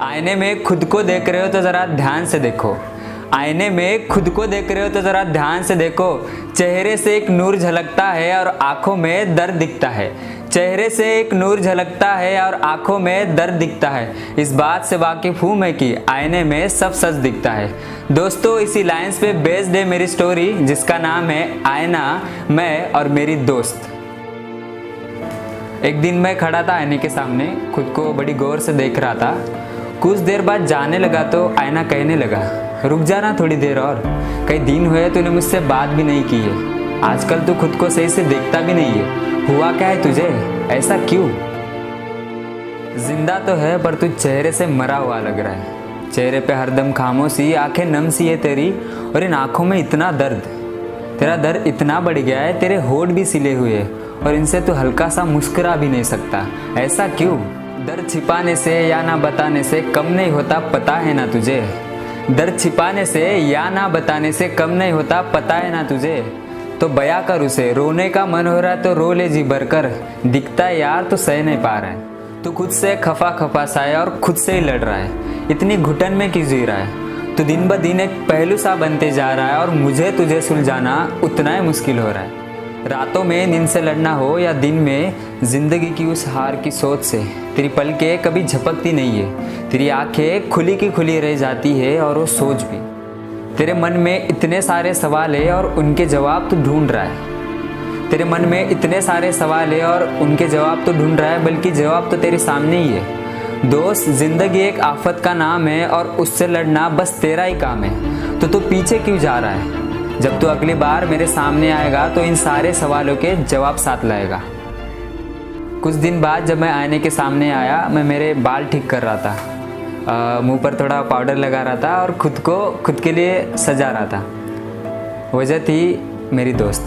आईने में खुद को देख रहे हो तो ज़रा ध्यान से देखो। आईने में खुद को देख रहे हो तो ज़रा ध्यान से देखो। चेहरे से एक नूर झलकता है और आंखों में दर्द दिखता है। चेहरे से एक नूर झलकता है और आंखों में दर्द दिखता है। इस बात से वाकिफ़ हूँ मैं कि आईने में सब सच दिखता है। दोस्तों, इसी लाइंस पे बेस्ड है मेरी स्टोरी, जिसका नाम है आईना, मैं और मेरी दोस्त। एक दिन मैं खड़ा था आईने के सामने, खुद को बड़ी गौर से देख रहा था। कुछ देर बाद जाने लगा तो आईना कहने लगा, रुक जाना थोड़ी देर और, कई दिन हुए तूने मुझसे बात भी नहीं की है। आजकल तू खुद को सही से देखता भी नहीं है। हुआ क्या है तुझे, ऐसा क्यों? जिंदा तो है पर तू चेहरे से मरा हुआ लग रहा है। चेहरे पे हरदम खामोशी, आंखें नम सी है तेरी, और इन आंखों में इतना दर्द। तेरा दर्द इतना बढ़ गया है, तेरे होठ भी सिले हुए और इनसे तू हल्का सा मुस्कुरा भी नहीं सकता। ऐसा क्यों? दर्द छिपाने से या ना बताने से कम नहीं होता, पता है ना तुझे। दर्द छिपाने से या ना बताने से कम नहीं होता, पता है ना तुझे। तो बयां कर उसे, रोने का मन हो रहा है तो रो ले जी भरकर। दिखता है यार तो सह नहीं पा रहा है। तू खुद से खफा खफा सा है और खुद से ही लड़ रहा है। इतनी घुटन में क्यों जी रहा है? तू दिन ब दिन एक पहलू सा बनते जा रहा है और मुझे तुझे सुलझाना उतना ही मुश्किल हो रहा है। रातों में नींद से लड़ना हो या दिन में जिंदगी की उस हार की सोच से तेरी पलकें कभी झपकती नहीं है। तेरी आंखें खुली की खुली रह जाती है और वो सोच भी। तेरे मन में इतने सारे सवाल है और उनके जवाब तू ढूंढ रहा है। तेरे मन में इतने सारे सवाल है और उनके जवाब तो ढूंढ रहा है, बल्कि जवाब तो तेरे सामने ही है। दोस्त, जिंदगी एक आफत का नाम है और उससे लड़ना बस तेरा ही काम है। तो तू पीछे क्यों जा रहा है? जब तू अगली बार मेरे सामने आएगा तो इन सारे सवालों के जवाब साथ लाएगा। कुछ दिन बाद जब मैं आईने के सामने आया, मैं मेरे बाल ठीक कर रहा था। मुंह पर थोड़ा पाउडर लगा रहा था और खुद के लिए सजा रहा था। वजह थी मेरी दोस्त।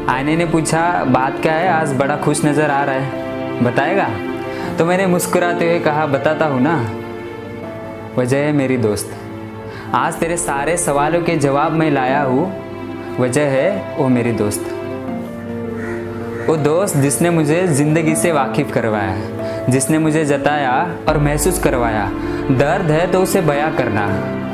आईने ने पूछा, बात क्या है, आज बड़ा खुश नज़र आ रहा है, बताएगा? तो मैंने मुस्कुराते हुए कहा, बताता हूँ ना। वजह है मेरी दोस्त। आज तेरे सारे सवालों के जवाब मैं लाया हूँ। वजह है वो मेरी दोस्त। वो दोस्त जिसने मुझे ज़िंदगी से वाकिफ़ करवाया, जिसने मुझे जताया और महसूस करवाया। दर्द है तो उसे बयां करना,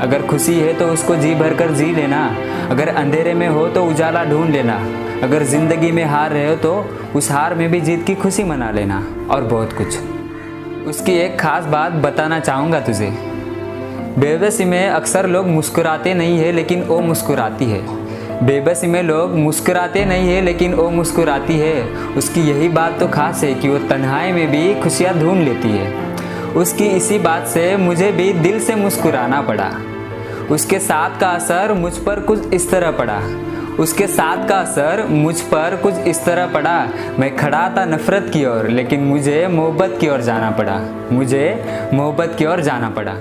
अगर खुशी है तो उसको जी भर कर जी लेना, अगर अंधेरे में हो तो उजाला ढूंढ लेना, अगर ज़िंदगी में हार रहे हो तो उस हार में भी जीत की खुशी मना लेना, और बहुत कुछ। उसकी एक ख़ास बात बताना चाहूँगा तुझे। बेबसी में अक्सर लोग मुस्कुराते नहीं है लेकिन वो मुस्कुराती है। बेबसी में लोग मुस्कुराते नहीं है लेकिन वो मुस्कुराती है। उसकी यही बात तो खास है कि वो तन्हाई में भी खुशियाँ ढूंढ लेती है। उसकी इसी बात से मुझे भी दिल से मुस्कुराना पड़ा। उसके साथ का असर मुझ पर कुछ इस तरह पड़ा। उसके साथ का असर मुझ पर कुछ इस तरह पड़ा। मैं खड़ा था नफरत की ओर, लेकिन मुझे मोहब्बत की ओर जाना पड़ा। मुझे मोहब्बत की ओर जाना पड़ा।